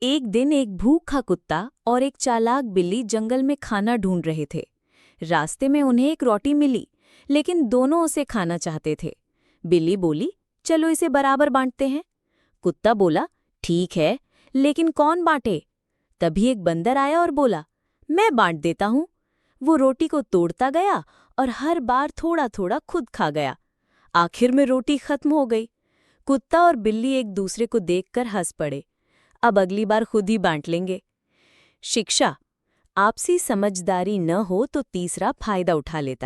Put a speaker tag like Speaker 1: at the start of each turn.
Speaker 1: एक दिन एक भूखा कुत्ता और एक चालाक बिल्ली जंगल में खाना ढूंढ रहे थे। रास्ते में उन्हें एक रोटी मिली, लेकिन दोनों उसे खाना चाहते थे। बिल्ली बोली, चलो इसे बराबर बांटते हैं। कुत्ता बोला, ठीक है, लेकिन कौन बांटे? तभी एक बंदर आया और बोला, मैं बांट देता हूं। वो रोटी को तोड़ता गया और हर बार थोड़ा थोड़ा खुद खा गया। आखिर में रोटी खत्म हो गई। कुत्ता और बिल्ली एक दूसरे को देखकर हंस पड़े। अब अगली बार खुद ही बांट लेंगे। शिक्षा: आपसी समझदारी न हो तो तीसरा फायदा उठा लेता है।